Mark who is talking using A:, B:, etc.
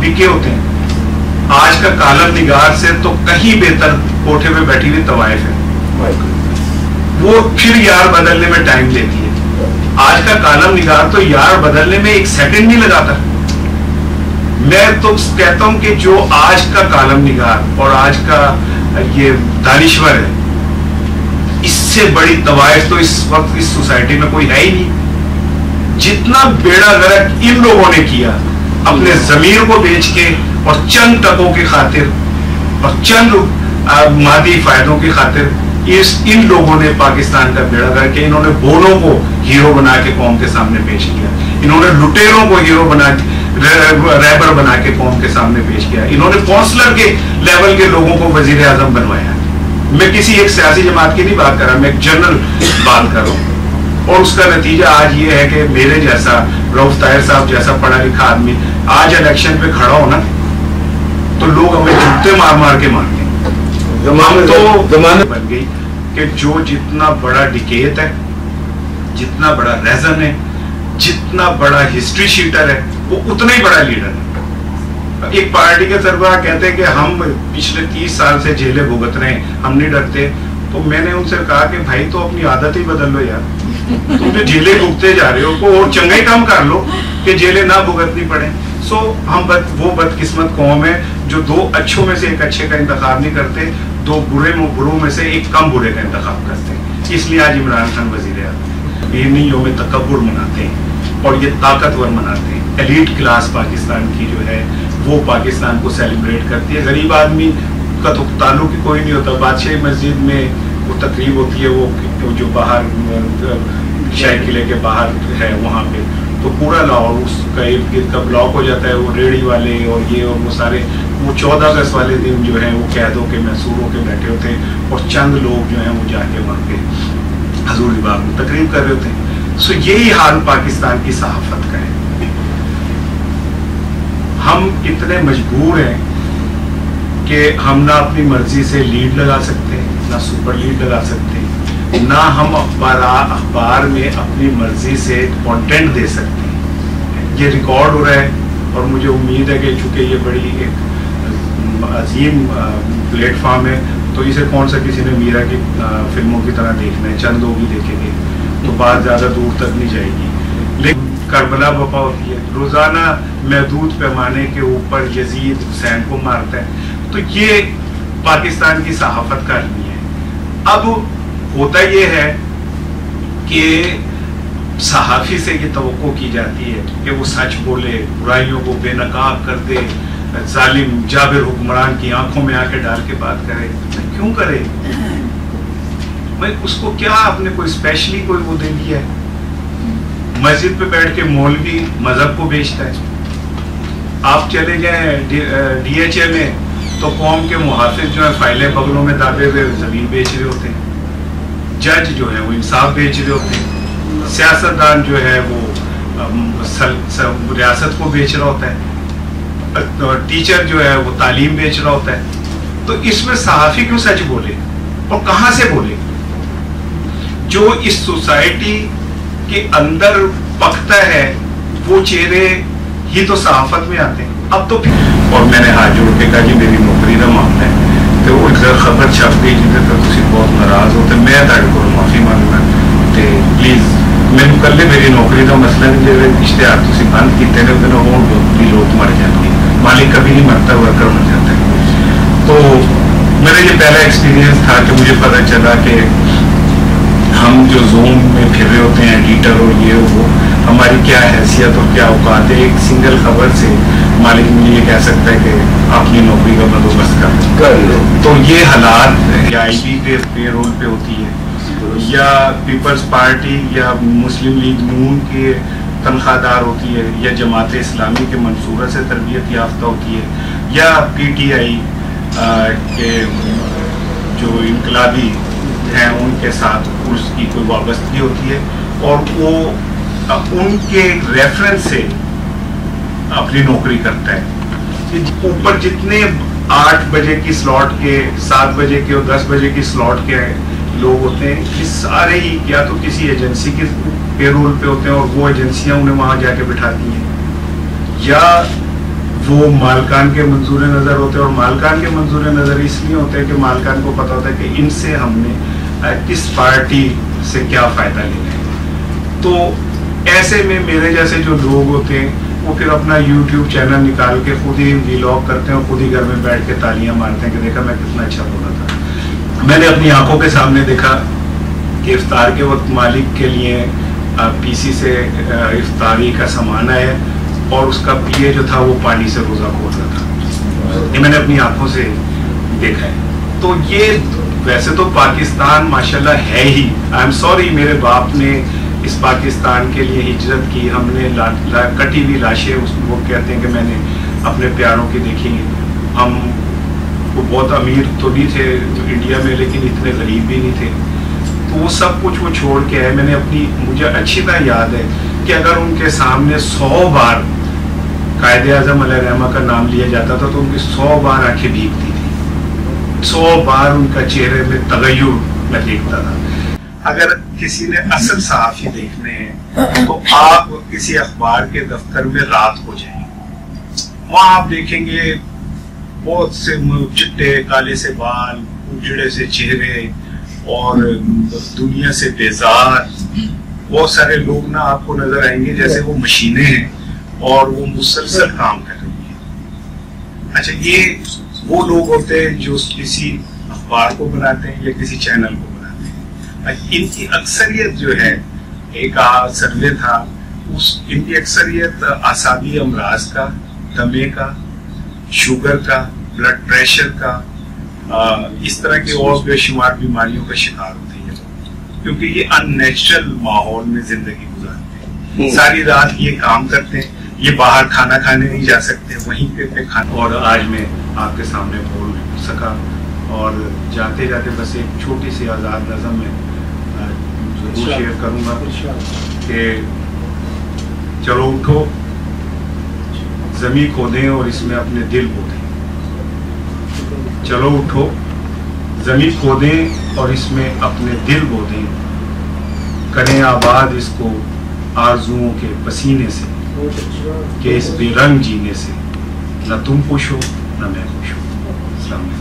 A: بکے ہوتے ہیں. آج کا کالم نگار سے تو کہیں بہتر کوٹھے پہ بیٹھی ہوئی طوائف ہے. وہ پھر یار بدلنے میں ٹائم لیتی ہے. آج کا کالم نگار تو یار بدلنے میں ایک سیکنڈ نہیں لگاتا. میں تو کہتا ہوں کہ جو آج کا کالم نگار اور آج کا یہ دانشور ہے, اس سے بڑی طوائف تو اس وقت اس سوسائٹی میں کوئی ہے ہی نہیں. جتنا بیڑا غرق ان لوگوں نے کیا اپنے ضمیر کو بیچ کے اور چند ٹکوں کی خاطر اور چند مادی فائدوں کی خاطر, ان لوگوں نے پاکستان کا بیڑا غرق کیا. انہوں نے بونوں کو ہیرو بنا کے قوم کے سامنے پیش کیا. انہوں نے لٹیروں کو ہیرو بنا کے ریبر بنا کے قوم کے سامنے پیش کیا. انہوں نے کونسلر کے لیول کے لوگوں کو وزیر اعظم بنوایا. میں کسی ایک سیاسی جماعت کی نہیں بات کر رہا, میں ایک جنرل بات کر رہا ہوں. اور اس کا نتیجہ آج یہ ہے کہ میرے جیسا رؤف طاہر صاحب جیسا پڑھا لکھا آدمی آج الیکشن پہ کھڑا ہونا تو لوگ ہمیں جوتے مار مار کے مارتے ہیں. تو بن گئی کہ جو جتنا بڑا ڈکیت ہے, جتنا بڑا ریزن ہے, جتنا بڑا ہسٹری شیٹر ہے, وہ اتنا ہی بڑا لیڈر ہے. ایک پارٹی کے سربراہ کہتے ہیں کہ ہم پچھلے 30 سال سے جیلیں بھگت رہے ہیں, ہم نہیں ڈرتے. تو میں نے ان سے کہا کہ بھائی تو اپنی عادت ہی بدل لو یار, تم جو جیلیں بھگتے جا رہے ہو اور چنگا ہی کام کر لو کہ جیلیں نہ بھگتنی پڑیں. سو ہم وہ بدقسمت قوم ہے جو 2 اچھوں میں سے ایک اچھے کا انتخاب نہیں کرتے, 2 بروں میں سے ایک کم برے کا انتخاب کرتے ہیں. اس لیے آج عمران خان وزیر اعظم یہ نہیں یوم تکبر مناتے ہیں اور یہ طاقتور مناتے ہیں. ایلیٹ کلاس پاکستان کی جو ہے وہ پاکستان کو سیلیبریٹ کرتی ہے. غریب آدمی کا تو تعلق کوئی نہیں ہوتا. بادشاہی مسجد میں وہ تقریب ہوتی ہے, وہ جو باہر شاہی قلعے کے باہر ہے وہاں پہ, تو پورا لاہور اس کا ارد گرد کا بلاک ہو جاتا ہے. وہ ریڑھی والے اور یہ اور وہ سارے, وہ 14 اگست والے دن جو ہیں وہ قیدوں کے محصور ہو کے بیٹھے ہوتے ہیں اور چند لوگ جو ہیں وہ جا کے وہاں پہ حضور باغ میں تقریب کر رہے ہوتے ہیں. سو یہی حال پاکستان کی صحافت کا ہے. ہم اتنے مجبور ہیں کہ ہم نہ اپنی مرضی سے لیڈ لگا سکتے ہیں, نہ سپر لیڈ لگا سکتے ہیں, نہ ہم اخبار میں اپنی مرضی سے کانٹینٹ دے سکتے ہیں. یہ ریکارڈ ہو رہا ہے اور مجھے امید ہے کہ چونکہ یہ بڑی ایک عظیم پلیٹ فارم ہے تو اسے کون سا کسی نے میرا کی فلموں کی طرح دیکھنا ہے, چند لوگ ہی دیکھیں گے تو بات زیادہ دور تک نہیں جائے گی. لیکن کربلا بپا ہوتی ہے, روزانہ محدود پیمانے کے اوپر یزید حسین کو مارتا ہے. تو یہ پاکستان کی صحافت کا المیہ ہے. اب ہوتا یہ ہے کہ صحافی سے یہ توقع کی جاتی ہے کہ وہ سچ بولے, برائیوں کو بے نقاب کر دے, ظالم جابر حکمران کی آنکھوں میں آنکھیں ڈال کے بات کرے. کیوں کرے؟ میں اس کو کیا آپ نے کوئی اسپیشلی کوئی وہ دے دیا ہے؟ مسجد پہ بیٹھ کے مولوی مذہب کو بیچتا ہے. آپ چلے جائیں ڈی ایچ اے میں تو قوم کے محافظ جو ہیں فائلیں بغلوں میں دابے ہوئے زمین بیچ رہے ہوتے ہیں. جج جو ہیں وہ انصاف بیچ رہے ہوتے ہیں. سیاستدان جو ہے وہ ریاست کو بیچ رہا ہوتا ہے. ٹیچر جو ہے وہ تعلیم بیچ رہا ہوتا ہے. تو اس میں صحافی کیوں سچ بولے اور کہاں سے بولے؟ جو اس سوسائٹی کے اندر پکتا ہے وہ چہرے ہی تو صحافت میں آتے ہیں. اب تو اور میں نے ہاتھ جوڑ کے کہا جی میری نوکری کا معاملہ ہے تو وہ خبر چھپ گئی جیسے تو تسی بہت ناراض ہوتے, میں تھوڑے کو معافی مانگنا تے پلیز مینوں کلے میری نوکری کا مسئلہ نہیں, جی اشتہار تسی بند کیتے نے انہوں ہون لوگ مر جاتے ہیں. مالک کبھی نہیں مرتا, ورکر مر جاتا ہے. تو میرا یہ پہلا ایکسپیرینس تھا کہ مجھے پتہ چلا کہ ہم جو زون میں پھر رہے ہوتے ہیں ایڈیٹر اور یہ وہ, ہماری کیا حیثیت اور کیا اوقات ہے. ایک سنگل خبر سے مالک مجھے یہ کہہ سکتا ہے کہ اپنی نوکری کا بندوبست کر لو. تو یہ حالات یا آئی بی پے رول پہ ہوتی ہے یا پیپلز پارٹی یا مسلم لیگ نون کے تنخواہ دار ہوتی ہے یا جماعت اسلامی کے منصورہ سے تربیت یافتہ ہوتی ہے یا پی ٹی آئی کے جو انقلابی ہیں ان کے ساتھ اس کی کوئی وابستگی ہوتی ہے اور وہ ان کے ریفرنس سے اپنی نوکری کرتا ہے. اوپر جتنے 8 بجے کی سلاٹ کے, 7 بجے کے اور 10 بجے کی سلاٹ کے لوگ ہوتے ہیں, یہ سارے ہی یا تو کسی ایجنسی کے پے رول پہ ہوتے ہیں اور وہ ایجنسیاں انہیں وہاں جا کے بٹھاتی ہیں, یا وہ مالکان کے منظور نظر ہوتے ہیں، اور مالکان کے منظور نظر اس لیے ہوتے ہیں کہ مالکان کو پتہ ہوتا ہے کہ ان سے ہم نے کس پارٹی سے کیا فائدہ لینا ہے. تو ایسے میں میرے جیسے جو لوگ ہوتے ہیں وہ پھر اپنا یوٹیوب چینل نکال کے خود ہی ویلاگ کرتے ہیں اور خود ہی گھر میں بیٹھ کے تالیاں مارتے ہیں کہ دیکھا میں کتنا اچھا بولا تھا. میں نے اپنی آنکھوں کے سامنے دیکھا کہ افطار کے وقت مالک کے لیے پی سی سے افطاری کا سامان آیا اور اس کا پی اے جو تھا وہ پانی سے روزہ کھول رہا تھا. یہ میں نے اپنی آنکھوں سے دیکھا ہے. تو یہ ویسے تو پاکستان ماشاءاللہ ہے ہی. آئی ایم سوری میرے باپ نے اس پاکستان کے لیے ہجرت کی. ہم نے کٹی ہوئی لاشیں وہ کہتے ہیں کہ میں نے اپنے پیاروں کی دیکھی. ہم وہ بہت امیر تو نہیں تھے انڈیا میں لیکن اتنے غریب بھی نہیں تھے. تو وہ سب کچھ وہ چھوڑ کے آئے. میں نے مجھے اچھی طرح یاد ہے کہ اگر ان کے سامنے 100 بار قائد اعظم علیہ رحمہ کا نام لیا جاتا تھا تو ان کی 100 بار آنکھیں بھیگتی تھی. 100 بار ان کا چہرے میں تغیر میں دیکھتا تھا. اگر کسی نے اصل صحافی دیکھنے ہیں تو آپ کسی اخبار کے دفتر میں رات کو جائیں. وہاں آپ دیکھیں گے بہت سے چٹے کالے سے بال، اجڑے سے چہرے اور دنیا سے بیزار بہت سارے لوگ نا آپ کو نظر آئیں گے جیسے وہ مشینیں ہیں اور وہ مسلسل کام کر رہی ہیں. اچھا یہ وہ لوگ ہوتے ہیں جو کسی اخبار کو بناتے ہیں یا کسی چینل کو بناتے ہیں. ان کی اکثریت جو ہے ایک سروے تھا ان کی اکثریت اعصابی امراض کا، دمے کا، شوگر کا، بلڈ پریشر کا، اس طرح کی اور بے شمار بیماریوں کا شکار ہوتے ہیں کیونکہ یہ ان نیچرل ماحول میں زندگی گزارتے ہیں. ساری رات یہ کام کرتے ہیں. یہ باہر کھانا کھانے نہیں جا سکتے، وہیں پہ کھانا. اور آج میں آپ کے سامنے بول سکا اور جاتے جاتے بس ایک چھوٹی سی آزاد نظم میں ضرور شیئر کروں گا کہ چلو اٹھو زمین کھودیں اور اس میں اپنے دل بو دیں. چلو اٹھو زمین کھودیں اور اس میں اپنے دل بو دیں. کریں آباد اس کو آرزوؤں کے پسینے سے کہ اس بے رنگ جینے سے نہ تم خوش ہو نہ میں خوش ہوں. السلام علیکم.